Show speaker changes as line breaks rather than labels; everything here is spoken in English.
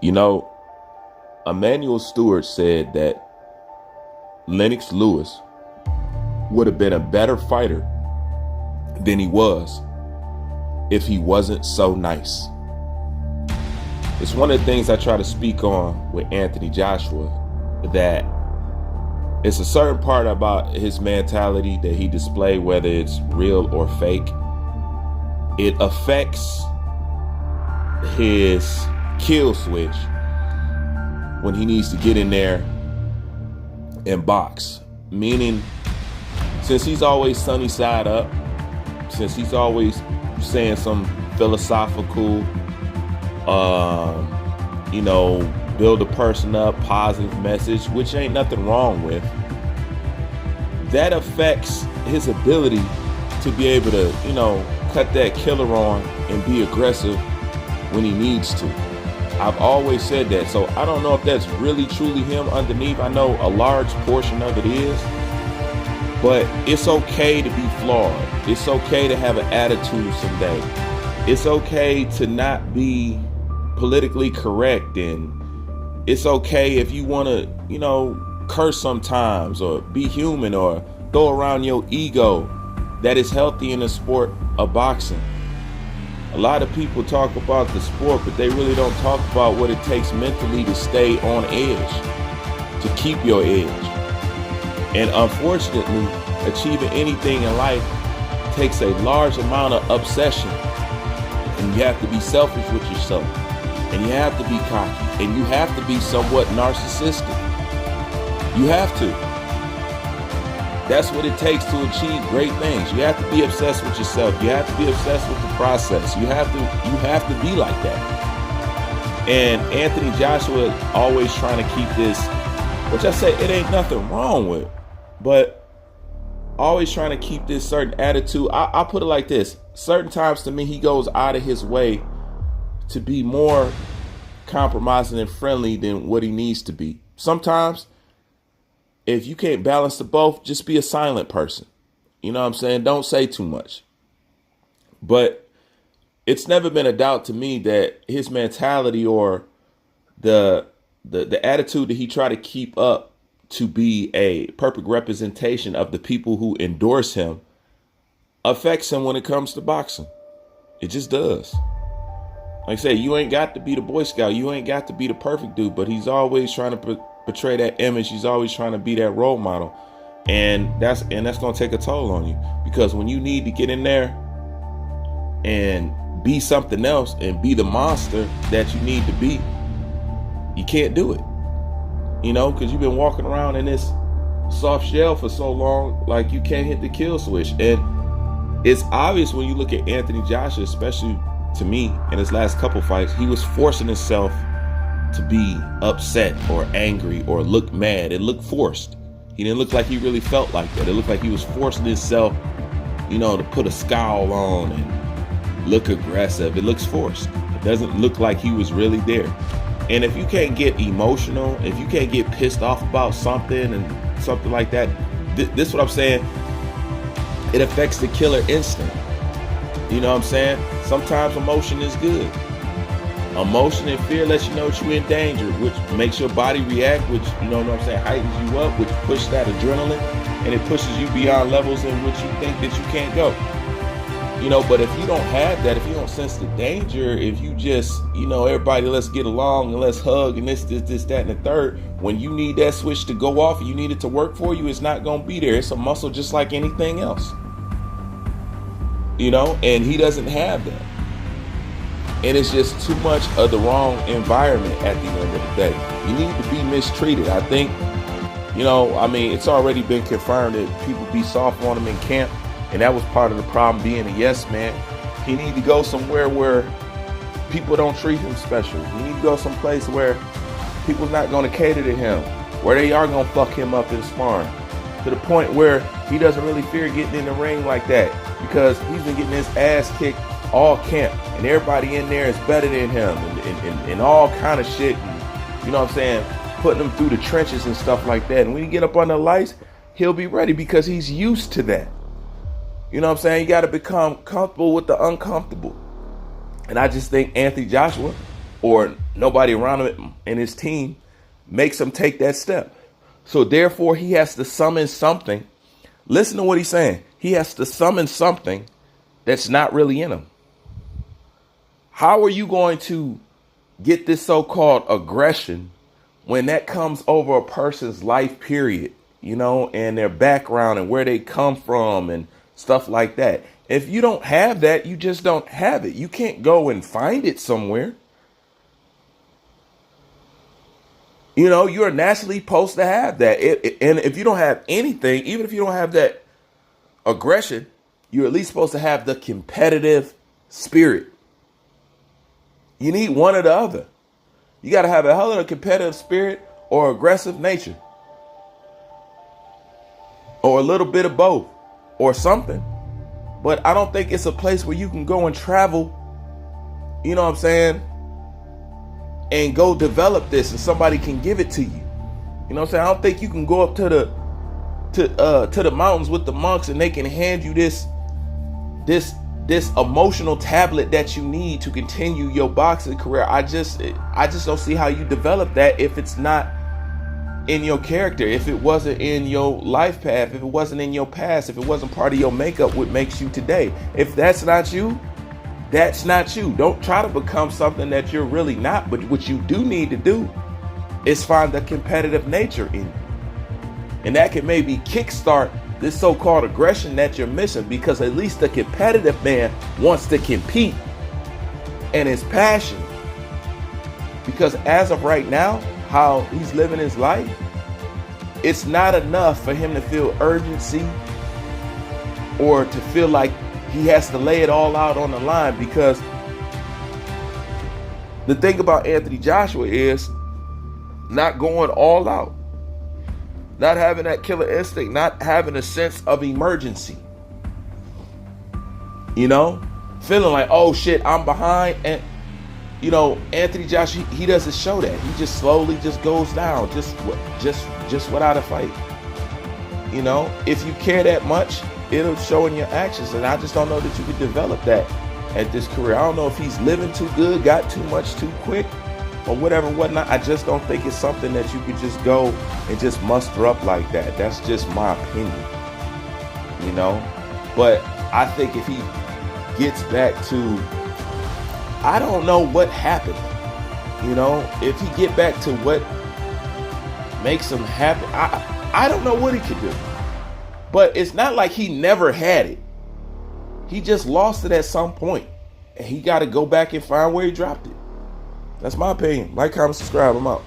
You know, Emmanuel Stewart said that Lennox Lewis would have been a better fighter than he was if he wasn't so nice. It's one of the things I try to speak on with Anthony Joshua, that it's a certain part about his mentality that he displayed, whether it's real or fake. It affects his kill switch when he needs to get in there and box. Meaning, since he's always sunny side up, since he's always saying some philosophical, build a person up, positive message, which ain't nothing wrong with, that affects his ability to be able to, cut that killer on and be aggressive when he needs to. I've always said that. So I don't know if that's really truly him underneath. I know a large portion of it is, but it's okay to be flawed. It's okay to have an attitude someday. It's okay to not be politically correct, and it's okay if you want to, curse sometimes or be human or throw around your ego. That is healthy in the sport of boxing. A lot of people talk about the sport, but they really don't talk about what it takes mentally to stay on edge, to keep your edge. And unfortunately, achieving anything in life takes a large amount of obsession. And you have to be selfish with yourself. And you have to be cocky. And you have to be somewhat narcissistic. You have to. That's what it takes to achieve great things. You have to be obsessed with yourself. You have to be obsessed with the process. You have to be like that. And Anthony Joshua always trying to keep this, which I say it ain't nothing wrong with, but always trying to keep this certain attitude. I'll put it like this. Certain times to me, he goes out of his way to be more compromising and friendly than what he needs to be. Sometimes, if you can't balance the both, just be a silent person. You know what I'm saying? Don't say too much. But it's never been a doubt to me that his mentality or the attitude that he tried to keep up to be a perfect representation of the people who endorse him affects him when it comes to boxing. It just does. Like I say, you ain't got to be the Boy Scout. You ain't got to be the perfect dude, but he's always trying to portray that image. He's always trying to be that role model. And that's going to take a toll on you, because when you need to get in there and be something else and be the monster that you need to be, you can't do it, because you've been walking around in this soft shell for so long, like you can't hit the kill switch. And it's obvious when you look at Anthony Joshua, especially to me in his last couple fights, he was forcing himself to be upset or angry or look mad. It looked forced. He didn't look like he really felt like that. It looked like he was forcing himself, to put a scowl on and look aggressive. It looks forced. It doesn't look like he was really there. And if you can't get emotional, if you can't get pissed off about something and something like that, this is what I'm saying. It affects the killer instinct. You know what I'm saying? Sometimes emotion is good. Emotion and fear lets you know that you're in danger, which makes your body react, which, heightens you up, which pushes that adrenaline, and it pushes you beyond levels in which you think that you can't go. But if you don't have that, if you don't sense the danger, if you just, everybody, let's get along and let's hug and this, that, and the third, when you need that switch to go off and you need it to work for you, it's not going to be there. It's a muscle just like anything else. And he doesn't have that. And it's just too much of the wrong environment at the end of the day. You need to be mistreated. I think, it's already been confirmed that people be soft on him in camp. And that was part of the problem, being a yes man. He need to go somewhere where people don't treat him special. He need to go someplace where people's not going to cater to him, where they are going to fuck him up in sparring, to the point where he doesn't really fear getting in the ring like that, because he's been getting his ass kicked all camp, and everybody in there is better than him, and all kind of shit, and, putting him through the trenches and stuff like that. And when you get up on the lights, he'll be ready because he's used to that. You got to become comfortable with the uncomfortable. And I just think Anthony Joshua, or nobody around him and his team makes him take that step. So therefore, he has to summon something. Listen to what he's saying. He has to summon something that's not really in him. How are you going to get this so-called aggression when that comes over a person's life period, and their background and where they come from and stuff like that? If you don't have that, you just don't have it. You can't go and find it somewhere. You're naturally supposed to have that. And if you don't have anything, even if you don't have that aggression, you're at least supposed to have the competitive spirit. You need one or the other. You got to have a hell of a competitive spirit or aggressive nature, or a little bit of both or something. But I don't think it's a place where you can go and travel, and go develop this and somebody can give it to you. I don't think you can go up to the mountains with the monks and they can hand you this emotional tablet that you need to continue your boxing career. I just don't see how you develop that if it's not in your character, if it wasn't in your life path, if it wasn't in your past, if it wasn't part of your makeup, what makes you today. If that's not you, that's not you. Don't try to become something that you're really not. But what you do need to do is find the competitive nature in you. And that can maybe kickstart this so-called aggression that you're missing, because at least the competitive man wants to compete and is passionate. Because as of right now, how he's living his life, it's not enough for him to feel urgency or to feel like he has to lay it all out on the line. Because the thing about Anthony Joshua is not going all out, not having that killer instinct, not having a sense of emergency, feeling like, oh shit, I'm behind. And Anthony Joshua, he doesn't show that. He just slowly just goes down, just without a fight. If you care that much, it'll show in your actions. And I just don't know that you could develop that at this career. I don't know if he's living too good, got too much too quick, or whatnot. I just don't think it's something that you could just go and just muster up like that. That's just my opinion, But I think if he gets back to, I don't know what happened, if he get back to what makes him happy, I don't know what he could do. But it's not like he never had it. He just lost it at some point, and he got to go back and find where he dropped it. That's my opinion. Like, comment, subscribe. I'm out.